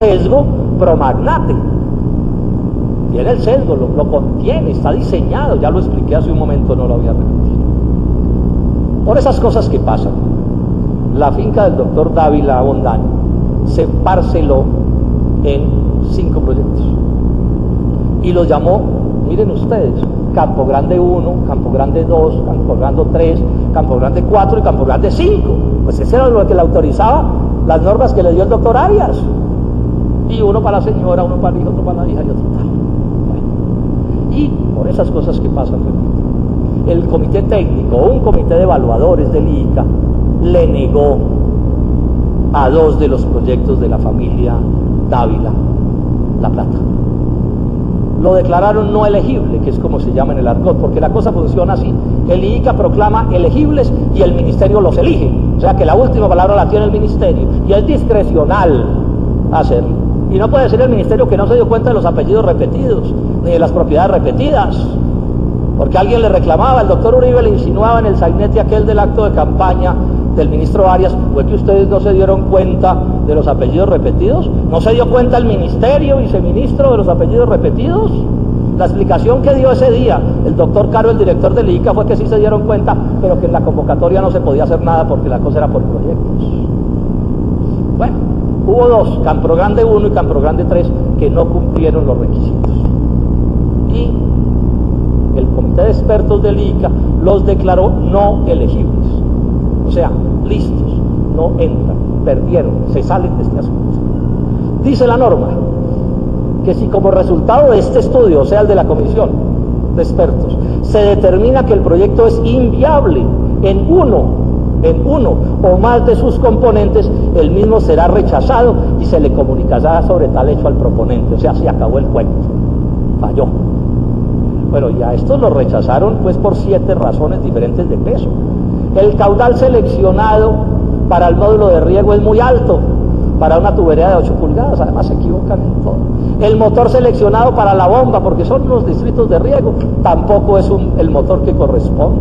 sesgo promagnate. Tiene el sesgo, lo contiene, está diseñado, ya lo expliqué hace un momento, no lo había repetido. Por esas cosas que pasan, la finca del doctor Dávila Bondani se parceló en 5 proyectos y los llamó, miren ustedes, Campo Grande 1, Campo Grande 2, Campo Grande 3, Campo Grande 4 y Campo Grande 5. Pues ese era lo que le autorizaba las normas que le dio el doctor Arias. Y uno para la señora, uno para el hijo, otro para la hija y otro tal. Bueno. Y por esas cosas que pasan, el comité técnico, un comité de evaluadores del ICA, le negó a 2 de los proyectos de la familia Dávila la plata. Lo declararon no elegible, que es como se llama en el argot, porque la cosa funciona así. El ICA proclama elegibles y el ministerio los elige. O sea que la última palabra la tiene el ministerio y es discrecional hacerlo. Y no puede decir el ministerio que no se dio cuenta de los apellidos repetidos, ni de las propiedades repetidas. Porque alguien le reclamaba, el doctor Uribe le insinuaba en el sainete aquel del acto de campaña del ministro Arias, ¿fue que ustedes no se dieron cuenta de los apellidos repetidos? ¿No se dio cuenta el ministerio, viceministro, de los apellidos repetidos? La explicación que dio ese día el doctor Caro, el director del ICA, fue que sí se dieron cuenta, pero que en la convocatoria no se podía hacer nada porque la cosa era por proyectos. Bueno, hubo 2, Campo Grande 1 y Campo Grande 3, que no cumplieron los requisitos. Y el comité de expertos del ICA los declaró no elegibles. O sea, listos, no entran, perdieron, se salen de este asunto. Dice la norma que si como resultado de este estudio, o sea, el de la comisión de expertos, se determina que el proyecto es inviable en uno o más de sus componentes, el mismo será rechazado y se le comunicará sobre tal hecho al proponente. O sea, se acabó el cuento, falló. Bueno, y a estos lo rechazaron pues por 7 razones diferentes de peso. El caudal seleccionado para el módulo de riego es muy alto, para una tubería de 8 pulgadas, además se equivocan en todo. El motor seleccionado para la bomba, porque son los distritos de riego, tampoco es el motor que corresponde.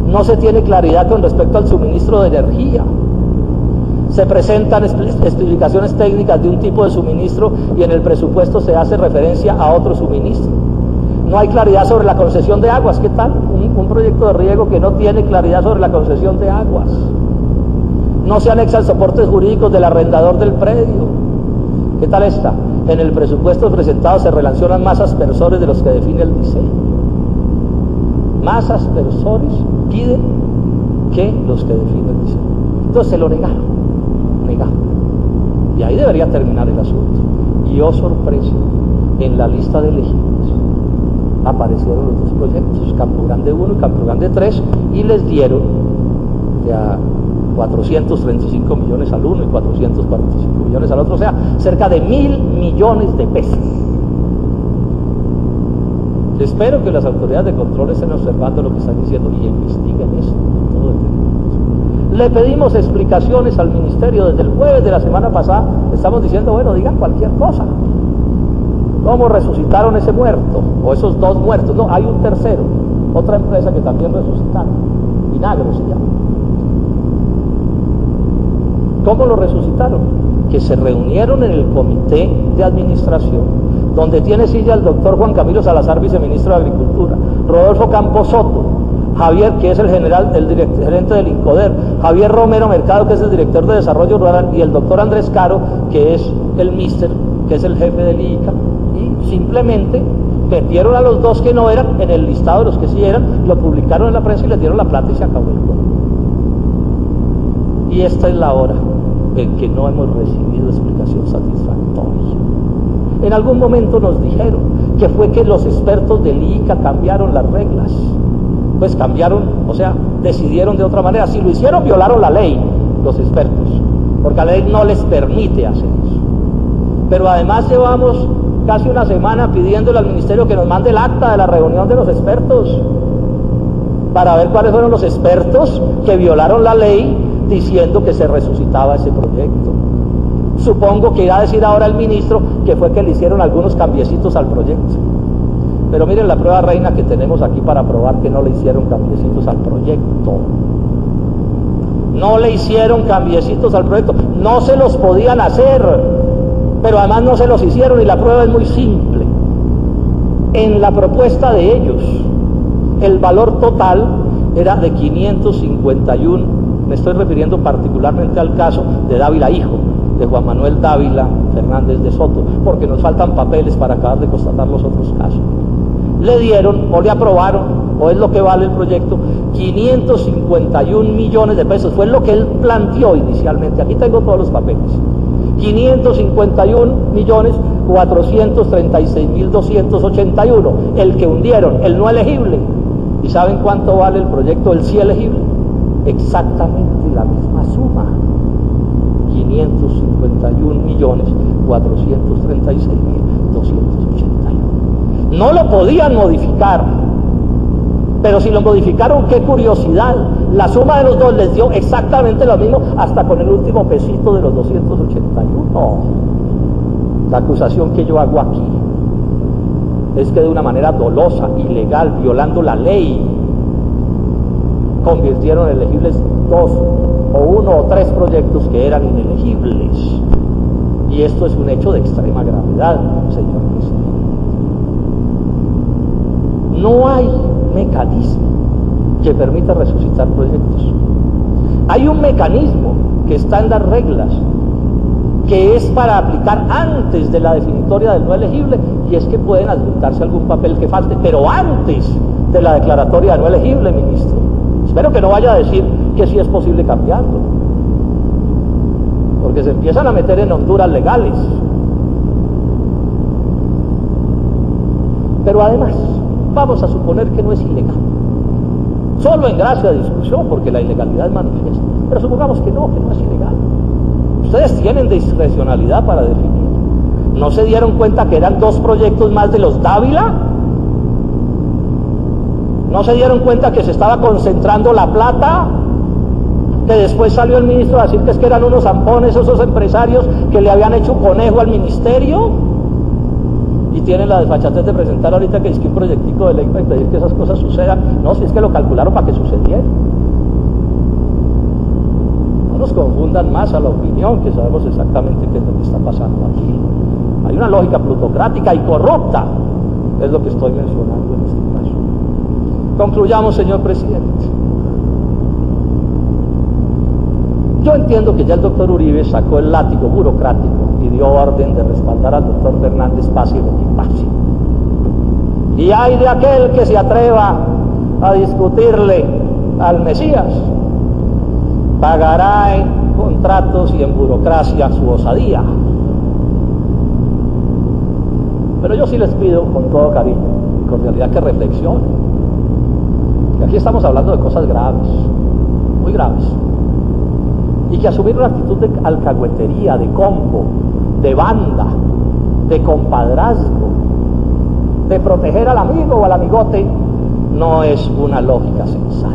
No se tiene claridad con respecto al suministro de energía. Se presentan explicaciones técnicas de un tipo de suministro y en el presupuesto se hace referencia a otro suministro. No hay claridad sobre la concesión de aguas. ¿Qué tal? Un proyecto de riego que no tiene claridad sobre la concesión de aguas. No se anexan soportes jurídicos del arrendador del predio. ¿Qué tal está? En el presupuesto presentado se relacionan más aspersores de los que define el diseño. Más aspersores piden que los que define el diseño. Entonces se lo negaron. Y ahí debería terminar el asunto. Y oh sorpresa, en la lista de elegibles aparecieron los 2 proyectos, Campo Grande 1 y Campo Grande 3, y les dieron ya 435 millones al uno y 445 millones al otro, o sea, cerca de 1.000 millones de pesos. Espero que las autoridades de control estén observando lo que están diciendo y investiguen eso. Le pedimos explicaciones al ministerio desde el jueves de la semana pasada. Estamos diciendo, bueno, digan cualquier cosa. ¿Cómo resucitaron ese muerto? O esos 2 muertos. No, hay un tercero, otra empresa que también resucitaron. Vinagro se llama. ¿Cómo lo resucitaron? Que se reunieron en el comité de administración, donde tiene silla el doctor Juan Camilo Salazar, viceministro de Agricultura, Rodolfo Campos Soto, Javier, que es el gerente del INCODER, Javier Romero Mercado, que es el director de Desarrollo Rural, y el doctor Andrés Caro, que es el mister, que es el jefe del ICA, y simplemente metieron a los 2 que no eran en el listado de los que sí eran, lo publicaron en la prensa y les dieron la plata y se acabó el juego. Y esta es la hora en que no hemos recibido explicación satisfactoria. En algún momento nos dijeron que fue que los expertos del ICA cambiaron las reglas. Pues cambiaron, o sea, decidieron de otra manera. Si lo hicieron, violaron la ley, los expertos, porque la ley no les permite hacer eso. Pero además llevamos casi una semana pidiéndole al ministerio que nos mande el acta de la reunión de los expertos, para ver cuáles fueron los expertos que violaron la ley diciendo que se resucitaba ese proyecto. Supongo que irá a decir ahora el ministro que fue que le hicieron algunos cambiecitos al proyecto. Pero miren la prueba reina que tenemos aquí para probar que no le hicieron cambiecitos al proyecto. No le hicieron cambiecitos al proyecto, no se los podían hacer. pero además no se los hicieron y la prueba es muy simple. En la propuesta de ellos, el valor total era de 551, me estoy refiriendo particularmente al caso de Dávila hijo, de Juan Manuel Dávila Fernández de Soto, porque nos faltan papeles para acabar de constatar los otros casos. Le dieron o le aprobaron, o es lo que vale el proyecto, 551 millones de pesos, fue lo que él planteó inicialmente. Aquí tengo todos los papeles. 551 millones 436.281, el que hundieron, el no elegible. ¿Y saben cuánto vale el proyecto del sí elegible? Exactamente la misma suma, 551 millones 436.281. No lo podían modificar, pero si lo modificaron, qué curiosidad, la suma de los dos les dio exactamente lo mismo, hasta con el último pesito de los 281. La acusación que yo hago aquí es que de una manera dolosa, ilegal, violando la ley, convirtieron elegibles 2 o 1 o 3 proyectos que eran inelegibles. Y esto es un hecho de extrema gravedad, señor presidente. No hay mecanismo que permita resucitar proyectos. Hay un mecanismo que está en las reglas, que es para aplicar antes de la definitoria del no elegible, y es que pueden adjuntarse algún papel que falte, pero antes de la declaratoria de no elegible, ministro. Espero que no vaya a decir que sí es posible cambiarlo, porque se empiezan a meter en honduras legales. Pero además, vamos a suponer que no es ilegal, solo en gracia de discusión, porque la ilegalidad es manifiesta, pero supongamos que no es ilegal. Ustedes tienen discrecionalidad para definir. ¿No se dieron cuenta que eran 2 proyectos más de los Dávila? ¿No se dieron cuenta que se estaba concentrando la plata? Que después salió el ministro a decir que es que eran unos zampones esos empresarios que le habían hecho un conejo al ministerio, y tienen la desfachatez de presentar ahorita que es que un proyectico de ley para impedir que esas cosas sucedan. No, si es que lo calcularon para que sucediera. No nos confundan más a la opinión, que sabemos exactamente qué es lo que está pasando aquí. Hay una lógica plutocrática y corrupta, es lo que estoy mencionando en este caso. Concluyamos, señor presidente. Yo entiendo que ya el doctor Uribe sacó el látigo burocrático y dio orden de respaldar al doctor Fernández, pase lo que pase. Y hay de aquel que se atreva a discutirle al Mesías, pagará en contratos y en burocracia su osadía. Pero yo sí les pido con todo cariño y cordialidad que reflexionen, que aquí estamos hablando de cosas graves, muy graves, y que asumir una actitud de alcahuetería, de combo, de banda, de compadrazgo, de proteger al amigo o al amigote, no es una lógica sensata.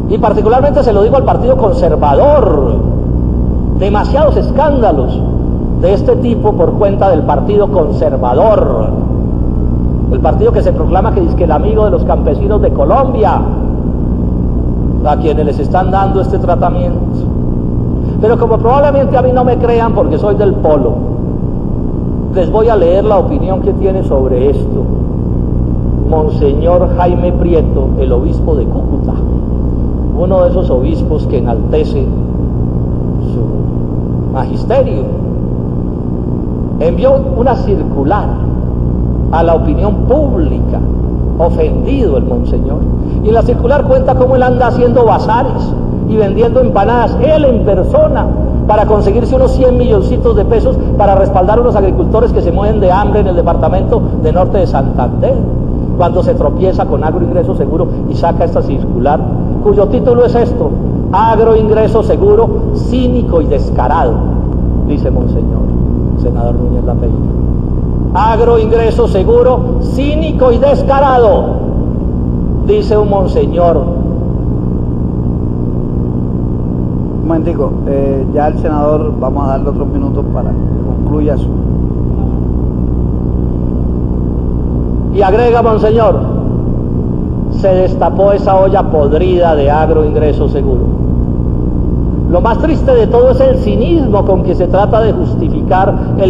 Y particularmente se lo digo al Partido Conservador. Demasiados escándalos de este tipo por cuenta del Partido Conservador, el partido que se proclama que es que el amigo de los campesinos de Colombia, a quienes les están dando este tratamiento. Pero como probablemente a mí no me crean porque soy del polo, les voy a leer la opinión que tiene sobre esto Monseñor Jaime Prieto, el obispo de Cúcuta, uno de esos obispos que enaltece su magisterio. Envió una circular a la opinión pública, ofendido el monseñor, y en la circular cuenta cómo él anda haciendo bazares y vendiendo empanadas, él en persona, para conseguirse unos 100 milloncitos de pesos para respaldar a unos agricultores que se mueren de hambre en el departamento de Norte de Santander, cuando se tropieza con Agroingreso Seguro y saca esta circular, cuyo título es esto: Agroingreso Seguro, cínico y descarado, dice monseñor senador Núñez Lapeña. Agroingreso Seguro, cínico y descarado, dice un monseñor. Un momentico, ya el senador, vamos a darle otros minutos para que concluya su... Y agrega monseñor: se destapó esa olla podrida de Agroingreso Seguro. Lo más triste de todo es el cinismo con que se trata de justificar el